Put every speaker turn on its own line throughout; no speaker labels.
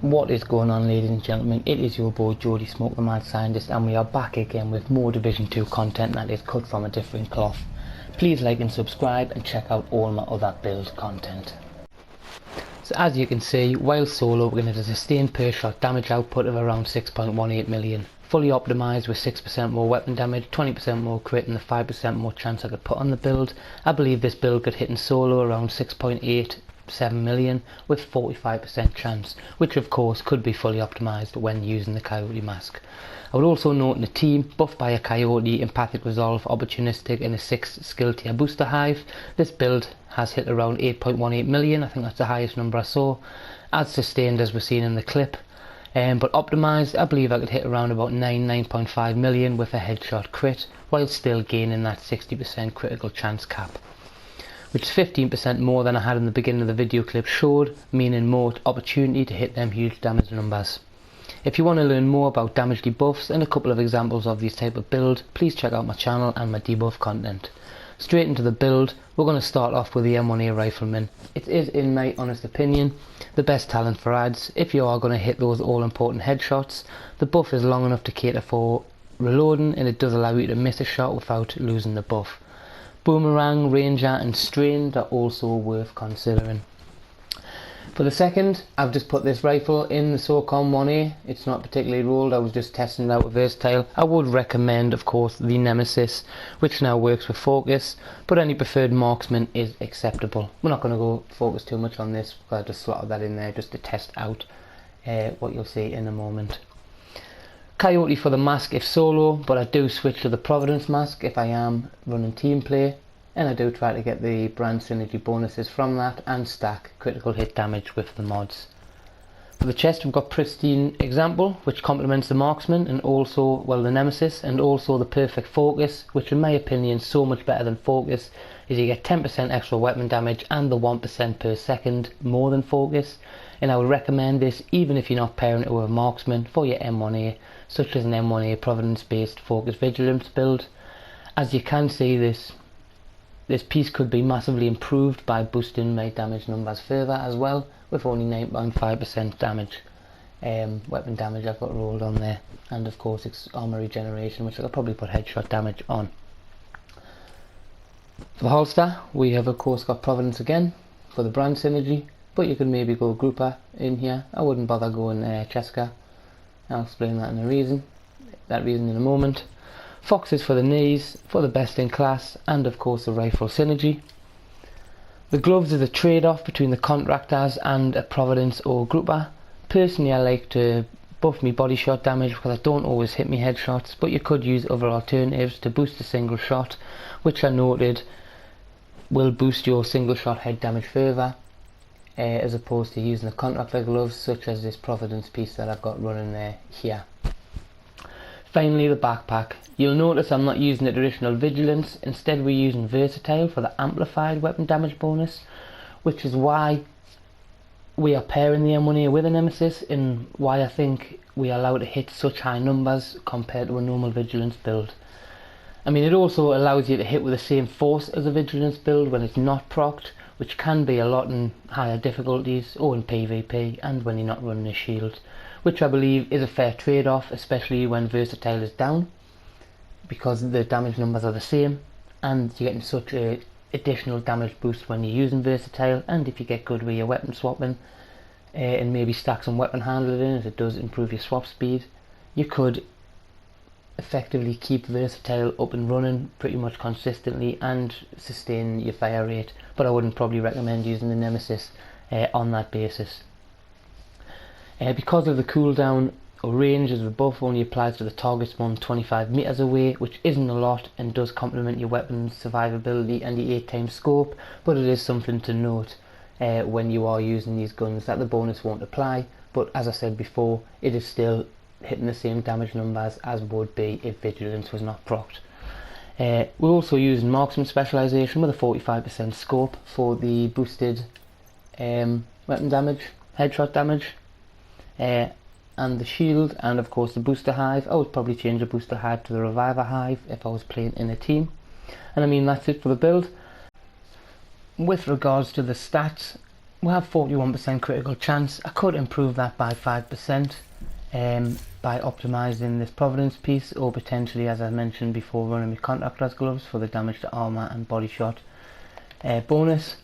What is going on, ladies and gentlemen? It is your boy Jody Smoke, the Mad Scientist, and we are back again with more Division 2 content that is cut from a different cloth. Please like and subscribe and check out all my other build content. So as you can see, while solo we're going to have a sustained per shot damage output of around 6.18 million. Fully optimised with 6% more weapon damage, 20% more crit and the 5% more chance I could put on the build. I believe this build could hit in solo around 6.87 million with 45% chance, which of course could be fully optimised when using the Coyote mask. I would also note in the team, buffed by a Coyote, Empathic Resolve, Opportunistic and a 6 skill tier booster hive, this build has hit around 8.18 million, I think that's the highest number I saw, as sustained as we're seeing in the clip. But optimised, I believe I could hit around about 9.5 million with a headshot crit, while still gaining that 60% critical chance cap, which is 15% more than I had in the beginning of the video clip showed, meaning more opportunity to hit them huge damage numbers. If you want to learn more about damage debuffs and a couple of examples of these type of build, please check out my channel and my debuff content. Straight into the build, we're going to start off with the M1A Rifleman. It is, in my honest opinion, the best talent for ads if you are going to hit those all important headshots. The buff is long enough to cater for reloading and it does allow you to miss a shot without losing the buff. Boomerang, Ranger and Strained are also worth considering. For the second, I've just put this rifle in the SOCOM M1A. It's not particularly rolled, I was just testing it out with Versatile. I would recommend, of course, the Nemesis, which now works with Focus, but any preferred marksman is acceptable. We're not going to go focus too much on this, but I just slotted that in there just to test out what you'll see in a moment. Coyote for the mask if solo, but I do switch to the Providence mask if I am running team play. And I do try to get the brand synergy bonuses from that and stack critical hit damage with the mods. For the chest we've got Pristine Example, which complements the Marksman and also, well, the Nemesis, and also the Perfect Focus, which in my opinion is so much better than Focus, is you get 10% extra weapon damage and the 1% per second more than Focus. And I would recommend this even if you're not pairing it with a Marksman for your M1A, such as an M1A Providence based Focus Vigilance build. As you can see, this piece could be massively improved by boosting my damage numbers further as well, with only 9.5% damage, weapon damage I've got rolled on there, and of course it's armor regeneration, which I could probably put headshot damage on. For the holster, we have of course got Providence again for the brand synergy, but you could maybe go Grouper in here. I wouldn't bother going Cheska. I'll explain that reason in a moment. Foxes for the knees, for the best in class, and of course the rifle synergy. The gloves is a trade-off between the Contractors and a Providence or Grouper. Personally I like to buff me body shot damage because I don't always hit me headshots, but you could use other alternatives to boost a single shot, which I noted will boost your single shot head damage further, as opposed to using the Contractor gloves such as this Providence piece that I've got running there here. Finally, the backpack. You'll notice I'm not using the traditional Vigilance, instead we're using Versatile for the amplified weapon damage bonus, which is why we are pairing the M1A with a Nemesis and why I think we are allowed to hit such high numbers compared to a normal Vigilance build. I mean, it also allows you to hit with the same force as a Vigilance build when it's not procced, which can be a lot in higher difficulties or in PvP and when you're not running a shield, which I believe is a fair trade-off, especially when Versatile is down, because the damage numbers are the same and you're getting such a additional damage boost when you're using Versatile. And if you get good with your weapon swapping and maybe stack some weapon handling in, as it does improve your swap speed, you could effectively keep Versatile up and running pretty much consistently and sustain your fire rate. But I wouldn't probably recommend using the Nemesis on that basis. Because of the cooldown or range, as the buff only applies to the targets more than 25 meters away, which isn't a lot and does complement your weapon's survivability and your 8x scope, but it is something to note when you are using these guns that the bonus won't apply. But as I said before, it is still hitting the same damage numbers as would be if Vigilance was not procced. We're also using Marksman specialization with a 45% scope for the boosted weapon damage, headshot damage. And the shield, and of course the booster hive. I would probably change the booster hive to the reviver hive if I was playing in a team. And I mean, that's it for the build. With regards to the stats, we have 41% critical chance. I could improve that by 5% by optimising this Providence piece, or potentially, as I mentioned before, running my contact glass gloves for the damage to armour and body shot bonus.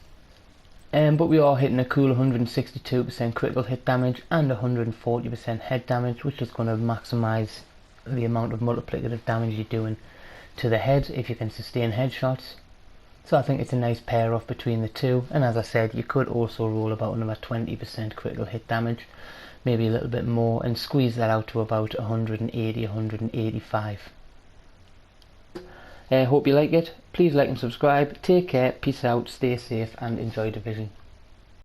But we are hitting a cool 162% critical hit damage and 140% head damage, which is going to maximise the amount of multiplicative damage you're doing to the head if you can sustain headshots. So I think it's a nice pair off between the two, and as I said, you could also roll about another 20% critical hit damage, maybe a little bit more, and squeeze that out to about 180, 185. Hope you like it. Please like and subscribe. Take care, peace out, stay safe, and enjoy Division.